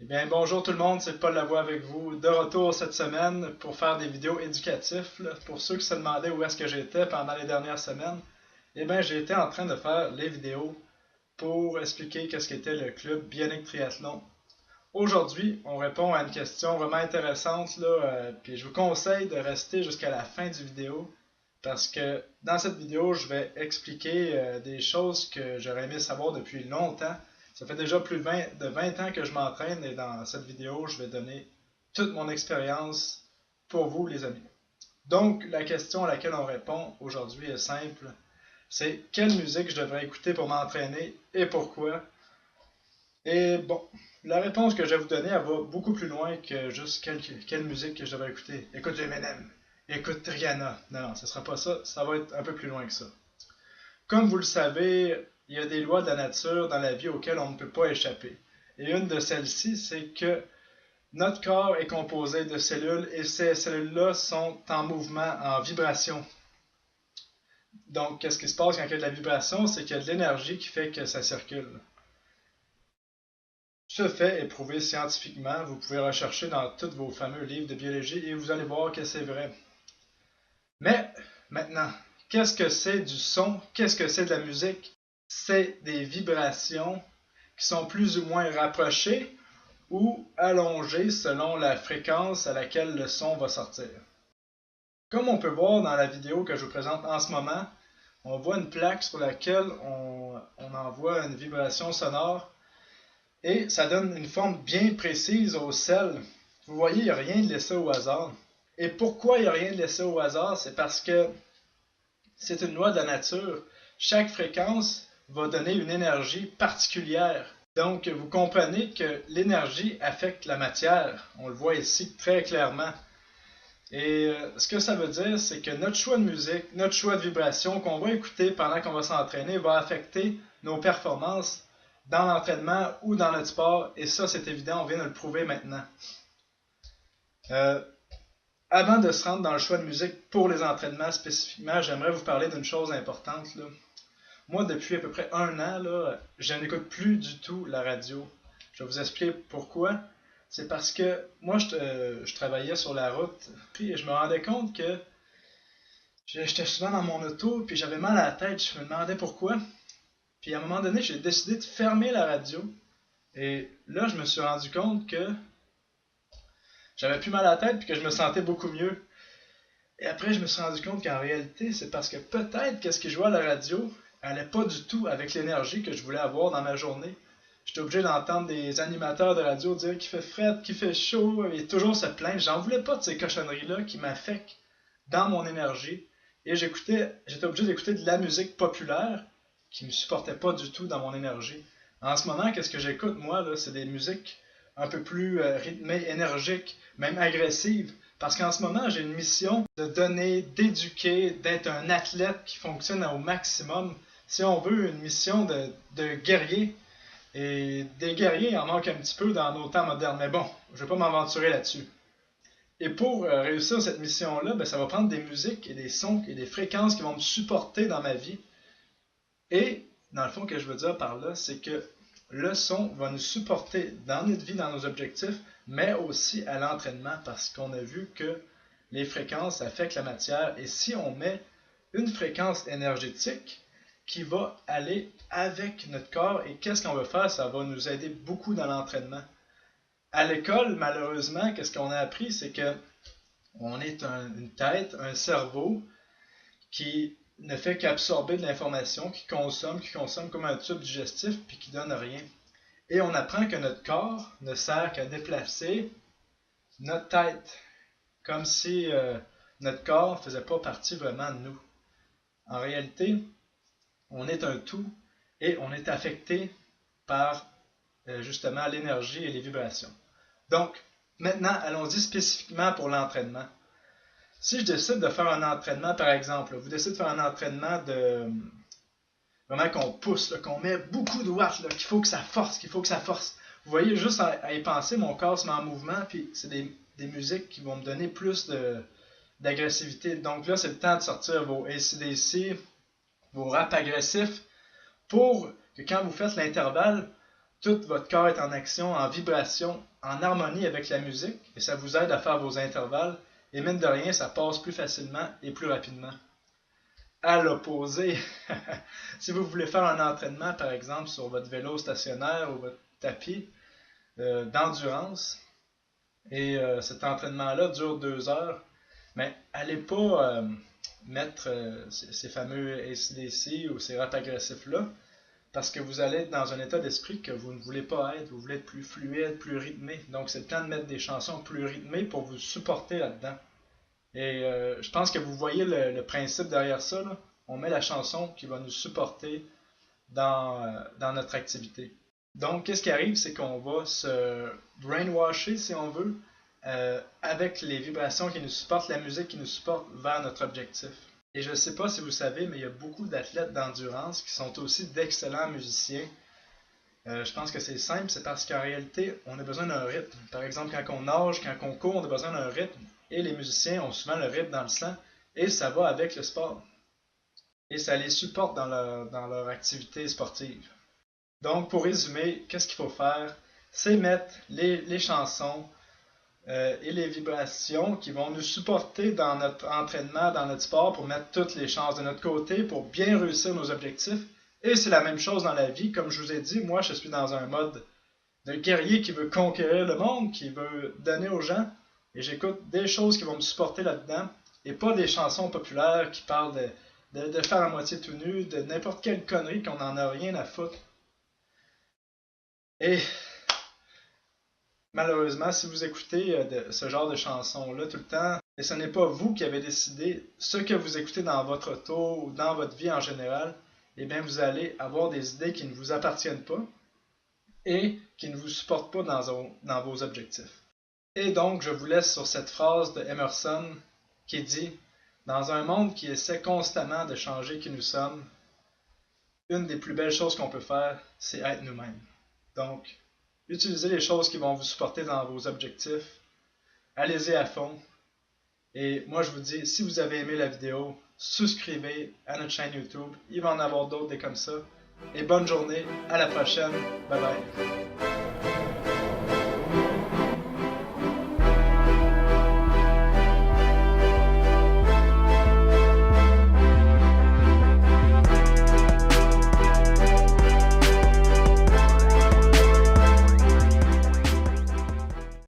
Eh bien, bonjour tout le monde, c'est Paul Lavoie avec vous, de retour cette semaine pour faire des vidéos éducatives. Pour ceux qui se demandaient où est-ce que j'étais pendant les dernières semaines, eh bien, j'ai été en train de faire les vidéos pour expliquer qu'est-ce qu'était le club Bionic Triathlon. Aujourd'hui, on répond à une question vraiment intéressante, puis je vous conseille de rester jusqu'à la fin du vidéo parce que dans cette vidéo, je vais expliquer des choses que j'aurais aimé savoir depuis longtemps. Ça fait déjà plus de 20 ans que je m'entraîne et dans cette vidéo, je vais donner toute mon expérience pour vous, les amis. Donc, la question à laquelle on répond aujourd'hui est simple. C'est quelle musique je devrais écouter pour m'entraîner et pourquoi? Et bon, la réponse que je vais vous donner, elle va beaucoup plus loin que juste quelle musique que je devrais écouter. Écoute du Eminem, écoute Rihanna. Non, non, ce ne sera pas ça. Ça va être un peu plus loin que ça. Comme vous le savez, il y a des lois de la nature dans la vie auxquelles on ne peut pas échapper. Et une de celles-ci, c'est que notre corps est composé de cellules et ces cellules-là sont en mouvement, en vibration. Donc, qu'est-ce qui se passe quand il y a de la vibration? C'est qu'il y a de l'énergie qui fait que ça circule. Ce fait est prouvé scientifiquement. Vous pouvez rechercher dans tous vos fameux livres de biologie et vous allez voir que c'est vrai. Mais maintenant, qu'est-ce que c'est du son? Qu'est-ce que c'est de la musique? C'est des vibrations qui sont plus ou moins rapprochées ou allongées selon la fréquence à laquelle le son va sortir. Comme on peut voir dans la vidéo que je vous présente en ce moment, on voit une plaque sur laquelle on envoie une vibration sonore et ça donne une forme bien précise au sel. Vous voyez, il n'y a rien de laissé au hasard. Et pourquoi il n'y a rien de laissé au hasard? C'est parce que c'est une loi de la nature. Chaque fréquence va donner une énergie particulière. Donc, vous comprenez que l'énergie affecte la matière. On le voit ici très clairement. Et ce que ça veut dire, c'est que notre choix de musique, notre choix de vibration qu'on va écouter pendant qu'on va s'entraîner va affecter nos performances dans l'entraînement ou dans notre sport. Et ça, c'est évident, on vient de le prouver maintenant. Avant de se rendre dans le choix de musique pour les entraînements spécifiquement, j'aimerais vous parler d'une chose importante. Moi, depuis à peu près un an, je n'écoute plus du tout la radio. Je vais vous expliquer pourquoi. C'est parce que moi, je travaillais sur la route et je me rendais compte que j'étais souvent dans mon auto puis j'avais mal à la tête. Je me demandais pourquoi. Puis à un moment donné, j'ai décidé de fermer la radio. Et là, je me suis rendu compte que j'avais plus mal à la tête puis que je me sentais beaucoup mieux. Et après, je me suis rendu compte qu'en réalité, c'est parce que peut-être qu'est-ce qui jouait à la radio allait pas du tout avec l'énergie que je voulais avoir dans ma journée. J'étais obligé d'entendre des animateurs de radio dire qu'il fait fret, qu'il fait chaud, et toujours se plaindre. J'en voulais pas de ces cochonneries-là qui m'affectent dans mon énergie. Et j'étais obligé d'écouter de la musique populaire qui me supportait pas du tout dans mon énergie. En ce moment, qu'est-ce que j'écoute, moi, là, c'est des musiques un peu plus rythmées, énergiques, même agressives. Parce qu'en ce moment, j'ai une mission de donner, d'éduquer, d'être un athlète qui fonctionne au maximum. Si on veut, une mission de guerrier. Et des guerriers, il en manque un petit peu dans nos temps modernes. Mais bon, je ne vais pas m'aventurer là-dessus. Et pour réussir cette mission-là, ben, ça va prendre des musiques et des sons et des fréquences qui vont me supporter dans ma vie. Et, dans le fond, ce que je veux dire par là, c'est que le son va nous supporter dans notre vie, dans nos objectifs, mais aussi à l'entraînement, parce qu'on a vu que les fréquences affectent la matière. Et si on met une fréquence énergétique qui va aller avec notre corps, et qu'est-ce qu'on va faire? Ça va nous aider beaucoup dans l'entraînement. À l'école, malheureusement, qu'est-ce qu'on a appris? C'est que on est une tête, un cerveau qui ne fait qu'absorber de l'information, qui consomme comme un tube digestif, puis qui donne rien. Et on apprend que notre corps ne sert qu'à déplacer notre tête, comme si notre corps ne faisait pas partie vraiment de nous. En réalité, on est un tout et on est affecté par justement l'énergie et les vibrations. Donc, maintenant, allons-y spécifiquement pour l'entraînement. Si je décide de faire un entraînement, par exemple, vous décidez de faire un entraînement de vraiment qu'on pousse, qu'on met beaucoup de watts, qu'il faut que ça force, qu'il faut que ça force. Vous voyez, juste à y penser, mon corps se met en mouvement, puis c'est des musiques qui vont me donner plus d'agressivité. Donc là, c'est le temps de sortir vos AC/DC, vos raps agressifs, pour que quand vous faites l'intervalle, tout votre corps est en action, en vibration, en harmonie avec la musique, et ça vous aide à faire vos intervalles, et mine de rien, ça passe plus facilement et plus rapidement. À l'opposé, si vous voulez faire un entraînement, par exemple, sur votre vélo stationnaire ou votre tapis d'endurance, et cet entraînement-là dure 2 heures, mais allez pas mettre ces fameux AC/DC ou ces rap agressifs-là, parce que vous allez être dans un état d'esprit que vous ne voulez pas être, vous voulez être plus fluide, plus rythmé. Donc c'est le temps de mettre des chansons plus rythmées pour vous supporter là-dedans. Et je pense que vous voyez le principe derrière ça, là. On met la chanson qui va nous supporter dans notre activité. Donc, qu'est-ce qui arrive, c'est qu'on va se brainwasher, si on veut, avec les vibrations qui nous supportent, la musique qui nous supporte vers notre objectif. Et je ne sais pas si vous savez, mais il y a beaucoup d'athlètes d'endurance qui sont aussi d'excellents musiciens. Je pense que c'est simple, c'est parce qu'en réalité, on a besoin d'un rythme. Par exemple, quand on nage, quand on court, on a besoin d'un rythme. Et les musiciens ont souvent le rythme dans le sang. Et ça va avec le sport. Et ça les supporte dans leur activité sportive. Donc, pour résumer, qu'est-ce qu'il faut faire? C'est mettre les chansons et les vibrations qui vont nous supporter dans notre entraînement, dans notre sport, pour mettre toutes les chances de notre côté, pour bien réussir nos objectifs. Et c'est la même chose dans la vie. Comme je vous ai dit, moi, je suis dans un mode de guerrier qui veut conquérir le monde, qui veut donner aux gens. Et j'écoute des choses qui vont me supporter là-dedans, et pas des chansons populaires qui parlent de faire à moitié tout nu, de n'importe quelle connerie qu'on n'en a rien à foutre. Et malheureusement, si vous écoutez ce genre de chansons-là tout le temps, et ce n'est pas vous qui avez décidé ce que vous écoutez dans votre auto ou dans votre vie en général, eh bien vous allez avoir des idées qui ne vous appartiennent pas et qui ne vous supportent pas dans vos objectifs. Et donc, je vous laisse sur cette phrase de Emerson qui dit « Dans un monde qui essaie constamment de changer qui nous sommes, une des plus belles choses qu'on peut faire, c'est être nous-mêmes. » Donc, utilisez les choses qui vont vous supporter dans vos objectifs. Allez-y à fond. Et moi, je vous dis, si vous avez aimé la vidéo, souscrivez à notre chaîne YouTube. Il va en avoir d'autres des comme ça. Et bonne journée. À la prochaine. Bye bye.